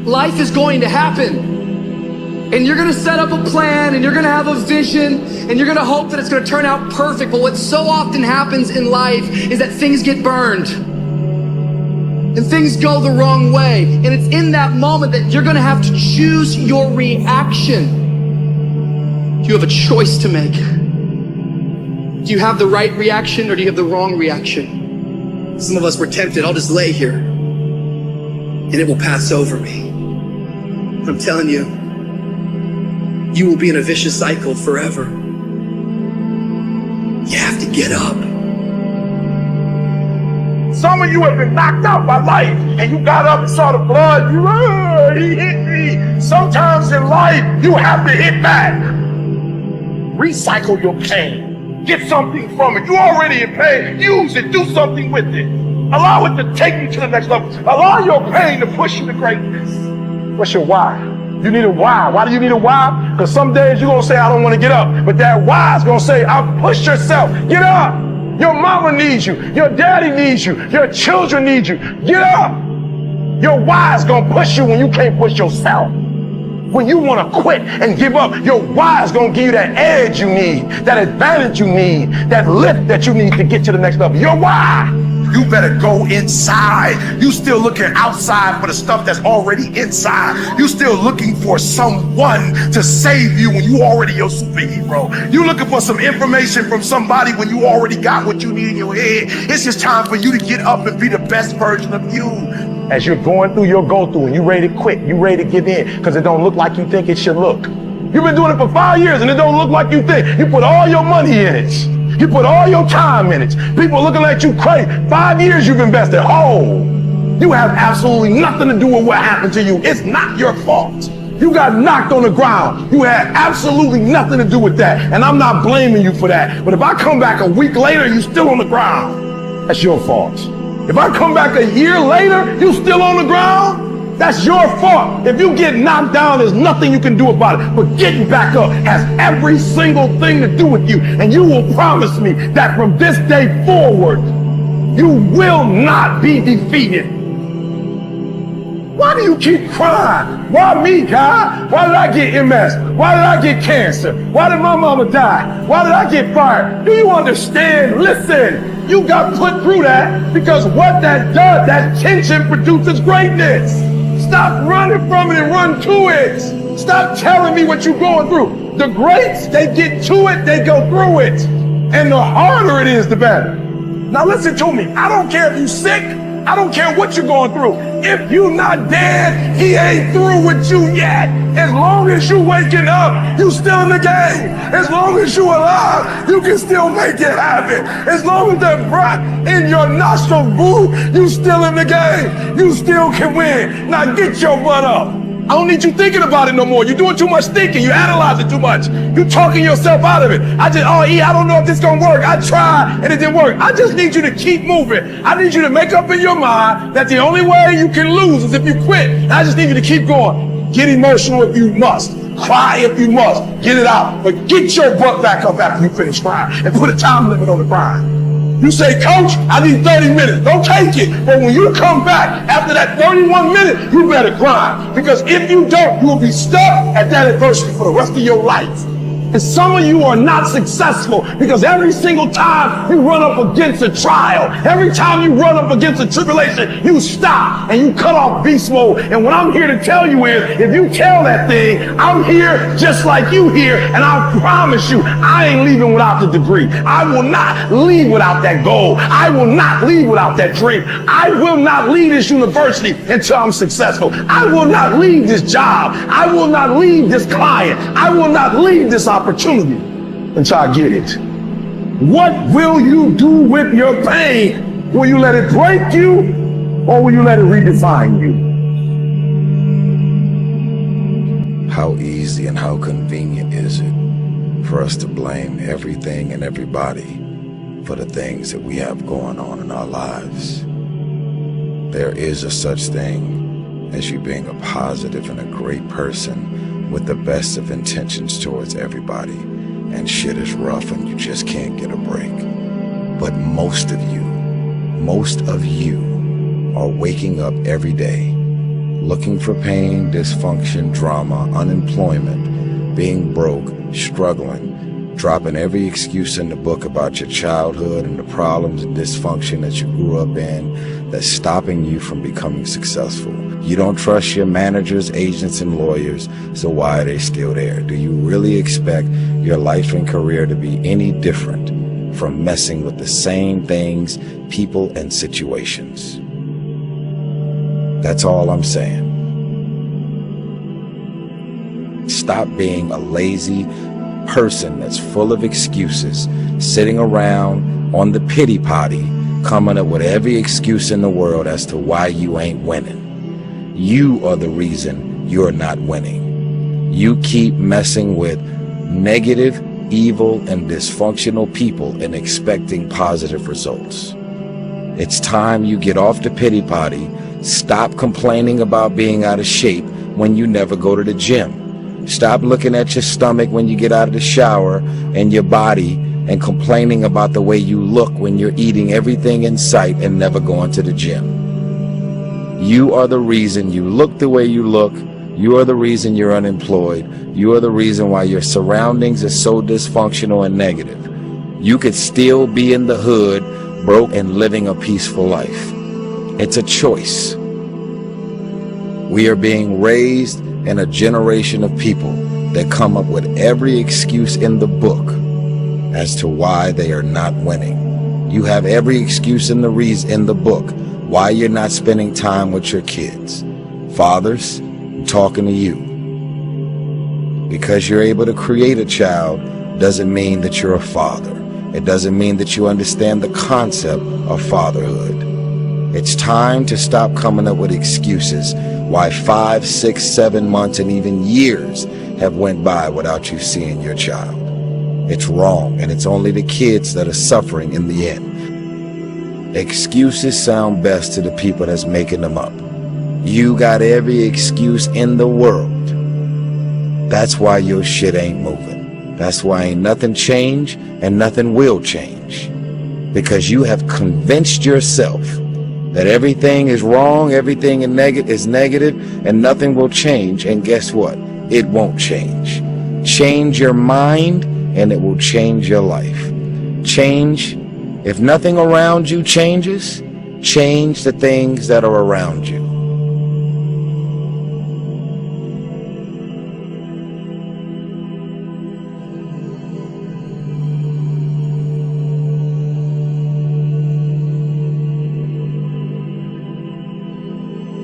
life is going to happen. And you're gonna set up a plan, and you're gonna have a vision, and you're gonna hope that it's gonna turn out perfect. But what so often happens in life is that things get burned. And things go the wrong way. And it's in that moment that you're gonna have to choose your reaction. You have a choice to make. Do you have the right reaction, or do you have the wrong reaction? Some of us were tempted, I'll just lay here and it will pass over me. I'm telling you, you will be in a vicious cycle forever. You have to get up. Some of you have been knocked out by life, and you got up and saw the blood. He hit me. Sometimes in life, you have to hit back. Recycle your pain. Get something from it. You already in pain. Use it. Do something with it. Allow it to take you to the next level. Allow your pain to push you to greatness. What's your why? You need a why. Why do you need a why? Because some days you're going to say, I don't want to get up. But that why is going to say, I'll push yourself. Get up. Your mama needs you. Your daddy needs you. Your children need you. Get up. Your why is going to push you when you can't push yourself. When you want to quit and give up, your why is going to give you that edge you need, that advantage you need, that lift that you need to get to the next level. Your why. You better go inside. You still looking outside for the stuff that's already inside. You still looking for someone to save you when you already your superhero. You looking for some information from somebody when you already got what you need in your head. It's just time for you to get up and be the best version of you. As you're going through your go-through and you ready to quit, you ready to give in because it don't look like you think it should look. You've been doing it for 5 years and it don't look like you think. You put all your money in it. You put all your time in it. People looking at you crazy. 5 years you've invested. Oh, you have absolutely nothing to do with what happened to you. It's not your fault. You got knocked on the ground. You had absolutely nothing to do with that. And I'm not blaming you for that. But if I come back a week later, you still on the ground, that's your fault. If I come back a year later, you still on the ground, that's your fault. If you get knocked down, there's nothing you can do about it. But getting back up has every single thing to do with you. And you will promise me that from this day forward, you will not be defeated. Why do you keep crying? Why me, God? Why did I get MS? Why did I get cancer? Why did my mama die? Why did I get fired? Do you understand? Listen, you got put through that because what that does, that tension produces greatness. Stop running from it and run to it. Stop telling me what you're going through. The greats, they get to it, they go through it. And the harder it is, the better. Now listen to me. I don't care if you're sick. I don't care what you're going through. If you're not dead, he ain't through with you yet. As long as you waking up, you still in the game. As long as you alive, you can still make it happen. As long as that breath in your nostril move, you still in the game. You still can win. Now get your butt up. I don't need you thinking about it no more. You're doing too much thinking. You're analyzing too much. You're talking yourself out of it. I don't know if this is going to work. I tried and it didn't work. I just need you to keep moving. I need you to make up in your mind that the only way you can lose is if you quit. And I just need you to keep going. Get emotional if you must. Cry if you must. Get it out. But get your butt back up after you finish crying and put a time limit on the crying. You say, Coach, I need 30 minutes. Don't take it. But when you come back after that 31 minutes, you better grind. Because if you don't, you will be stuck at that adversity for the rest of your life. And some of you are not successful because every single time you run up against a trial, every time you run up against a tribulation, you stop and you cut off beast mode. And what I'm here to tell you is, if you tell that thing, I'm here just like you here, and I promise you, I ain't leaving without the degree. I will not leave without that goal. I will not leave without that dream. I will not leave this university until I'm successful. I will not leave this job. I will not leave this client. I will not leave this opportunity until I get it. What will you do with your pain? Will you let it break you, or will you let it redefine you? How easy and how convenient is it for us to blame everything and everybody for the things that we have going on in our lives? There is a such thing as you being a positive and a great person with the best of intentions towards everybody, and shit is rough and you just can't get a break. But most of you are waking up every day looking for pain, dysfunction, drama, unemployment, being broke, struggling, dropping every excuse in the book about your childhood and the problems and dysfunction that you grew up in that's stopping you from becoming successful. You don't trust your managers, agents, and lawyers, so why are they still there? Do you really expect your life and career to be any different from messing with the same things, people, and situations? That's all I'm saying. Stop being a lazy person that's full of excuses, sitting around on the pity potty, coming up with every excuse in the world as to why you ain't winning. You are the reason you're not winning. You keep messing with negative, evil, and dysfunctional people and expecting positive results. It's time you get off the pity potty. Stop complaining about being out of shape when you never go to the gym. Stop looking at your stomach when you get out of the shower and your body and complaining about the way you look when you're eating everything in sight and never going to the gym. You are the reason you look the way you look. You are the reason you're unemployed. You are the reason why your surroundings are so dysfunctional and negative. You could still be in the hood, broke and living a peaceful life. It's a choice. We are being raised in a generation of people that come up with every excuse in the book as to why they are not winning. You have every excuse in the book why you're not spending time with your kids. Fathers, I'm talking to you. Because you're able to create a child doesn't mean that you're a father. It doesn't mean that you understand the concept of fatherhood. It's time to stop coming up with excuses why 5, 6, 7 months and even years have went by without you seeing your child. It's wrong, and it's only the kids that are suffering in the end. Excuses sound best to the people that's making them up. You got every excuse in the world. That's why your shit ain't moving. That's why ain't nothing changed and nothing will change. Because you have convinced yourself that everything is wrong, everything is negative, and nothing will change. And guess what? It won't change. Change your mind, and it will change your life. Change. If nothing around you changes, change the things that are around you.